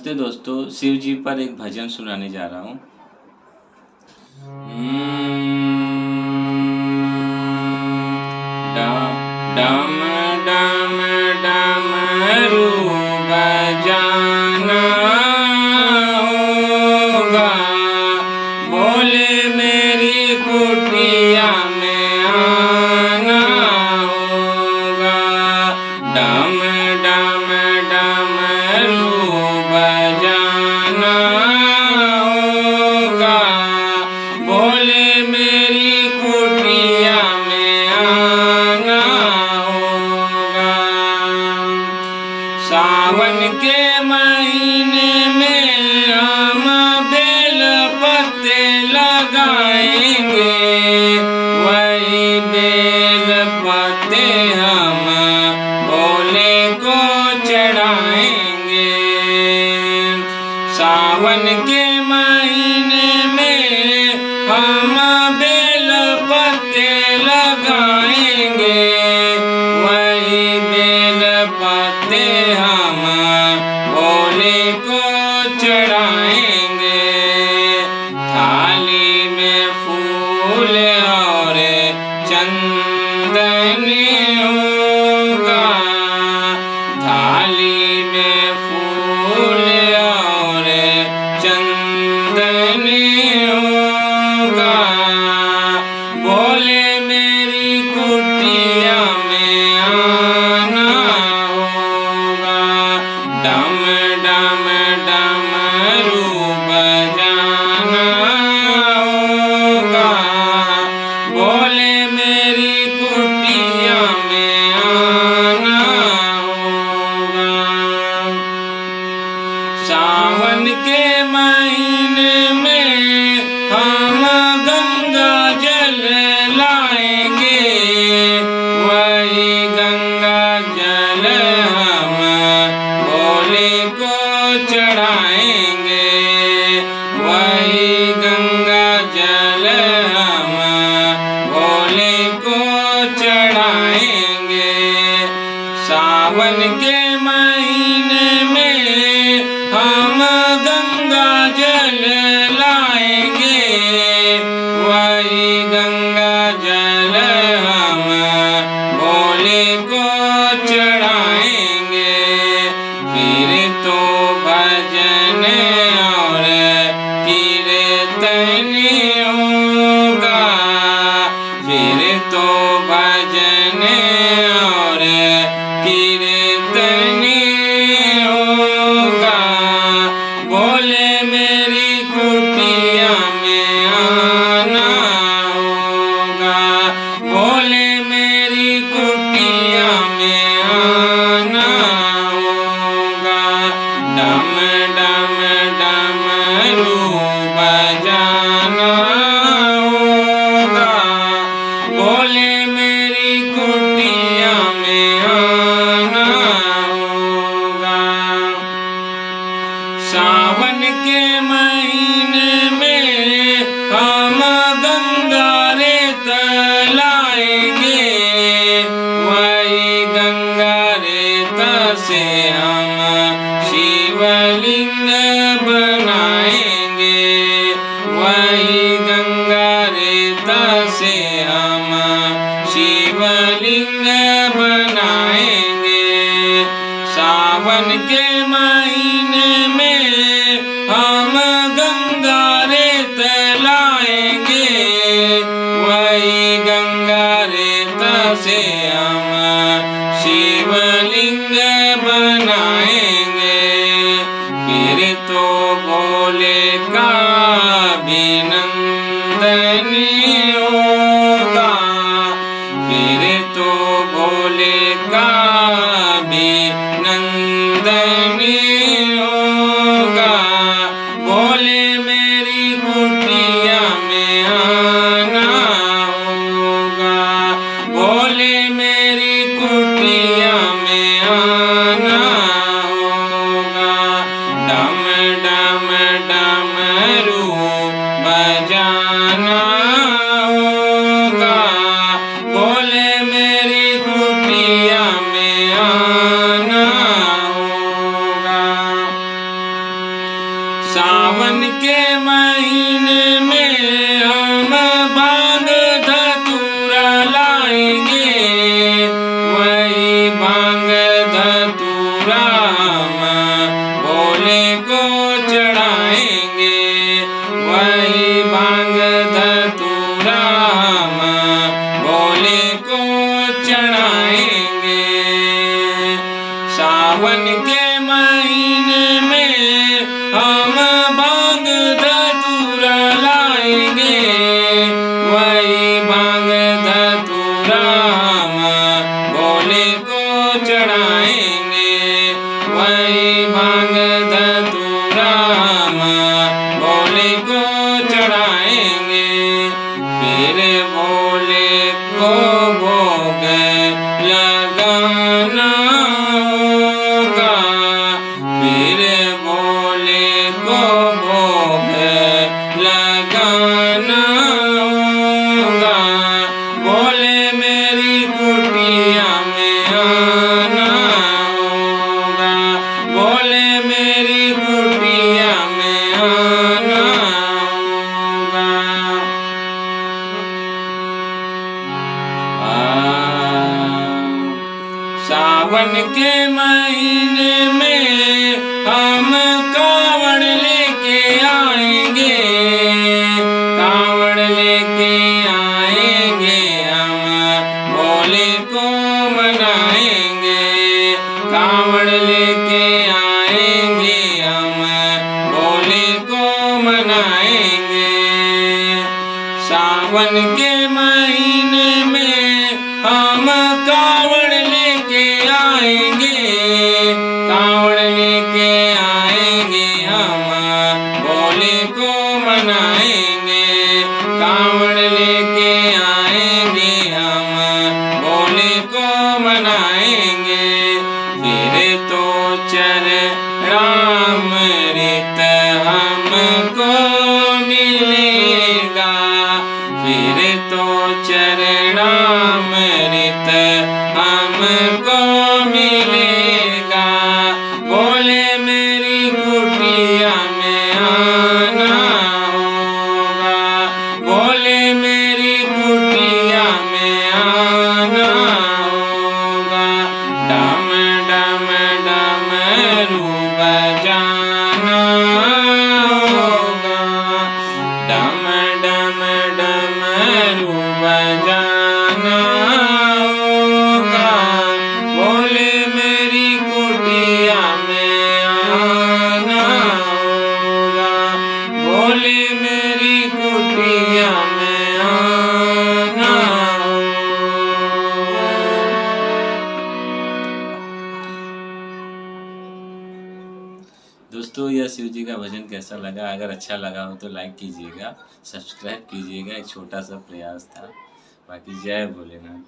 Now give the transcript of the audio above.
नमस्ते दोस्तों, शिव जी पर एक भजन सुनाने जा रहा हूँ। डम डम डमरू बजाना होगा, बोले मेरी कुटिया में आना होगा। डम डम डमरू बजाना होगा, बोले मेरी कुटिया में आना होगा। सावन के महीने में हम बेल पत्ते लगाएंगे, वही बेल पत्ते हम भोले को चढ़ाएंगे। सावन के महीने में हम बेल पत्ते लगाएंगे, वही बेल पत्ते हम भोले को चढ़ाएंगे। थाली में फूल और चंदन होगा, थाली में फूल और चंदन होगा, बोले मेरी कुटिया में आना होगा। डम डम डमरू बजाना होगा, बोले मेरी कुटिया में आना होगा। सावन के महीने में हम गंगा जल लाएंगे, वही गंगा जल हम भोले को चढ़ाएंगे, वही गंगा जल हम भोले को चढ़ाएंगे। सावन के महीने में हम गंगा जल लाएंगे, वही गंगा जल हम भोले को चढ़ाएंगे। फिर तो भजन और कीर्तन होगा, फिर तो भजन और कीर्तन होगा, बोले मेरी कुटिया में आना होगा, बोले मेरी कुटिया में आना होगा। डम डम डमरू बजाना होगा, बोले मेरी कुटिया में आना होगा। सावन के महीने में हम गंगा रेत लाएंगे, वही गंगा रेत से हम शिवलिंग बनाएंगे, वही गंगा रेत से हम शिवलिंग बनाएंगे। सावन के महीने में हम गंगा रेत लाएंगे, वही गंगा रेत से हम शिवलिंग बनाएंगे। फिर तो भोले का भी नंदन होगा, फिर तो भोले का भी नंदन होगा, बोले मेरी कुटिया में आना होगा, बोले मेरी कुटिया में आना होगा। डम डम डमरू बजाना होगा, बोले मेरी कुटिया में आना होगा। सावन के महीने में हम भांग धतूरा लाएंगे, वही भांग धतूरा हम भोले को चढ़ाएंगे, वही भांग धतूरा हम भोले को चढ़ाएंगे। सावन के महीने में हम भांग धतूरा लाएंगे, वही भांग धतूरा हम भोले को चढ़ाएंगे, वही भांग धतूरा हम भोले को चढ़ाएंगे। फिर भोले को भोग लगाना होगा, फिर भोले को भोग लगाना होगा। भोले मेरी कुटिया में आना होगा, भोले मेरी कुटिया में आना होगा। सावन के महीने में हम कावड़ लेके आएंगे, कावड़ लेके आएंगे, हम भोले को मनाएंगे, कावड़ लेके आएंगे, हम भोले को मनाएंगे। सावन के महीने में हम कावड़ लेके आएंगे, कावड़ लेके आएंगे, हम भोले को मनाएंगे, कावड़ लेके आएंगे, हम भोले को मनाएंगे। फिर तो चरणामृत हमको मिलेगा, फिर तो चरणामृत हमको मिलेगा। भोले मेरी कुटिया में आना होगा, भोले मेरी कुटिया में आना होगा। डम डम डमरू बजाना होगा, डम डम डमरू बजाना होगा। भोले मेरी कुटिया में आना होगा, भोले मेरी कुटिया में आना होगा। दोस्तों यह शिव जी का भजन कैसा लगा? अगर अच्छा लगा हो तो लाइक कीजिएगा, सब्सक्राइब कीजिएगा। एक छोटा सा प्रयास था। बाकी जय भोलेनाथ।